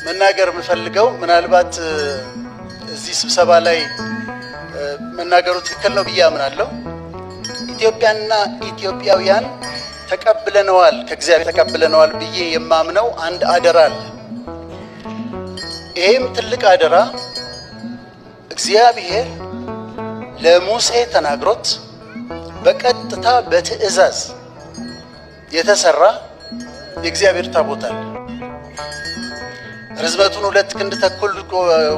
መናገር የምፈልገው ምናልባት እዚህ ስብሰባ ላይ መናገሩ ትክክል ነው ብዬ አምናለሁ። ኢትዮጵያና ኢትዮጵያውያን ተቀብለነዋል ከእግዚአብሔር ተቀብለነዋል ብዬ የማምነው አንድ አደራ አለ። ይሄም ትልቅ አደራ እግዚአብሔር ለሙሴ ተናግሮት በቀጥታ በትእዛዝ የተሰራ የእግዚአብሔር ታቦት አለ። ርዝመቱን 2 ክንድ ተኩል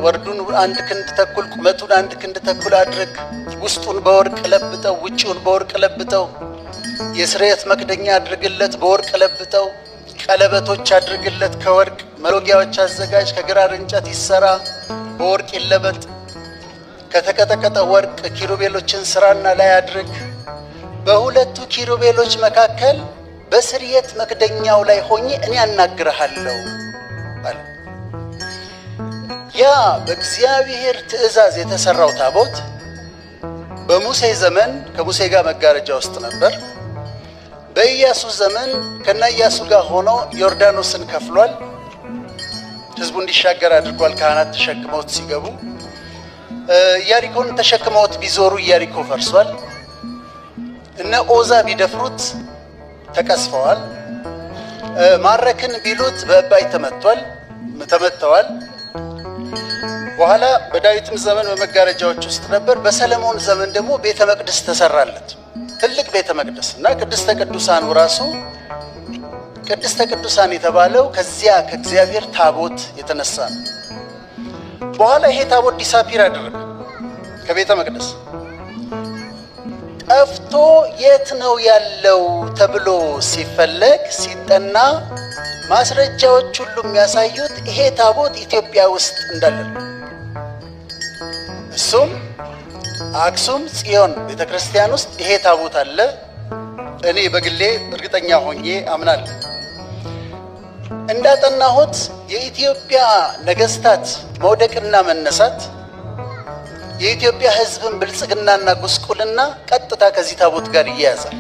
ወርዱን 1 ክንድ ተኩል ቁመቱን 1 ክንድ ተኩል አድርግ፣ ውስጡን በወርቅ ለብጠው ውጪውን በወርቅ ለብጠው፣ የስርየት መክደኛ አድርግለት በወርቅ ለብጠው፣ ቀለበቶች አድርግለት ከወርቅ፣ መሎጊያዎች አዘጋጅ፣ ከግራር እንጨት ይሰራ በወርቅ ይለበጥ፣ ከተቀጠቀጠ ወርቅ ኪሩቤሎችን ስራና ላይ አድርግ፣ በሁለቱ ኪሩቤሎች መካከል በስርየት መክደኛው ላይ ሆኜ እኔ አናግርሃለሁ አለ። ያ በእግዚአብሔር ትእዛዝ የተሰራው ታቦት በሙሴ ዘመን ከሙሴ ጋር መጋረጃ ውስጥ ነበር። በኢያሱ ዘመን ከኢያሱ ጋር ሆኖ ዮርዳኖስን ከፍሏል። ህዝቡ እንዲሻገር አድርጓል። ካህናት ተሸክመውት ሲገቡ ኢያሪኮን ተሸክመውት ቢዞሩ ኢያሪኮ ፈርሷል። እነ ኦዛ ቢደፍሩት ተቀስፈዋል። ማረክን ቢሉት በእባይ ተመተዋል። በኋላ በዳዊትም ዘመን በመጋረጃዎች ውስጥ ነበር። በሰለሞን ዘመን ደግሞ ቤተ መቅደስ ተሰራለት፣ ትልቅ ቤተ መቅደስ እና ቅድስተ ቅዱሳኑ ራሱ ቅድስተ ቅዱሳን የተባለው ከዚያ ከእግዚአብሔር ታቦት የተነሳ ነው። በኋላ ይሄ ታቦት ዲሳፒር አደረገ ከቤተ መቅደስ ጠፍቶ የት ነው ያለው ተብሎ ሲፈለግ ሲጠና ማስረጃዎች ሁሉ የሚያሳዩት ይሄ ታቦት ኢትዮጵያ ውስጥ እንዳለ ነው። እሱም አክሱም ጽዮን ቤተክርስቲያን ውስጥ ይሄ ታቦት አለ። እኔ በግሌ እርግጠኛ ሆኜ አምናለሁ። እንዳጠናሁት የኢትዮጵያ ነገስታት መውደቅና መነሳት የኢትዮጵያ ሕዝብን ብልጽግናና ጉስቁልና ቀጥታ ከዚህ ታቦት ጋር ይያያዛል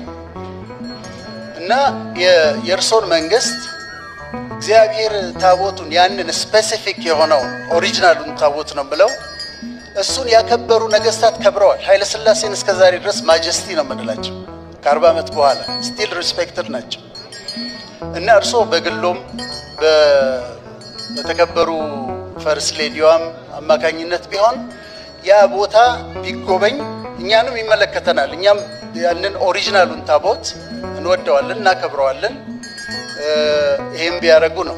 እና የእርሶን መንግስት እግዚአብሔር ታቦቱን ያንን ስፔሲፊክ የሆነው ኦሪጂናሉን ታቦት ነው ብለው እሱን ያከበሩ ነገስታት ከብረዋል። ኃይለ ሥላሴን እስከዛሬ ድረስ ማጀስቲ ነው የምንላቸው። ከ40 ዓመት በኋላ ስቲል ሪስፔክትድ ናቸው እና እርሶ በግሎም በተከበሩ ፈርስት ሌዲዋም አማካኝነት ቢሆን ያ ቦታ ቢጎበኝ እኛንም ይመለከተናል። እኛም ያንን ኦሪጂናሉን ታቦት እንወደዋለን፣ እናከብረዋለን። ይሄም ቢያረጉ ነው።